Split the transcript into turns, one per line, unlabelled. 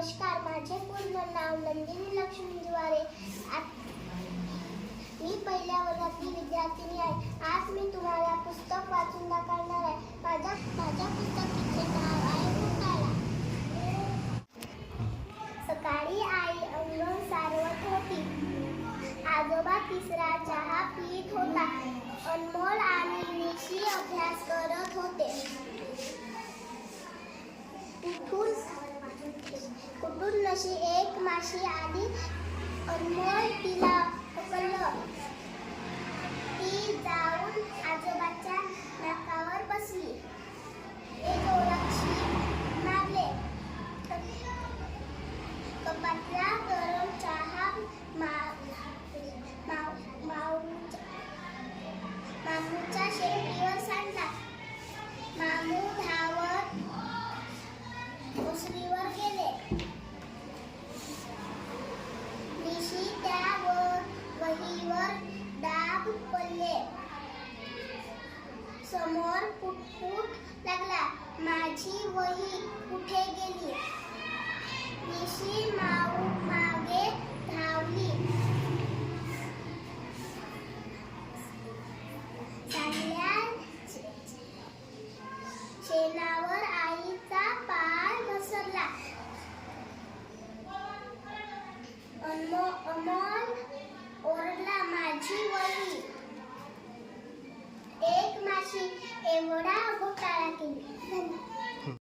नमस्कार, माझे पूर्ण नाव नंदिनी लक्ष्मी द्वारे. मी पहिल्या वर्गातली विद्यार्थिनी आहे. आज मी तुम्हाला पुस्तक वाचून दाखवणार आहे. माझ्या पुस्तकाचे नाव आहे घोटाळा. सकाळी आई अंगण सारवत होती. आजोबा तिसरा चहा पीत होता. अनमोल आणि निशी अभ्यास करत होते. कुठून नशी एक माशी आली. अनमोल तिला पकडलं. ती जाऊन आजोबाच्या नाकावर बसली. ते जोराशी मारले. कपातला गरम चहा मामूच्या शेपटीवर सांडला. मामू धावत ओसरीवर गेले. निशी त्या वहीवर डाग पडले. समोर पुटपुट लागला. माझी वही कुठे गेली? निशी मागे धावली. चांगल्या शेणावर आईचा पाय घसरला. अमोल ओरडला, माझी वही. एक माशी एवढा घोटाळा केली.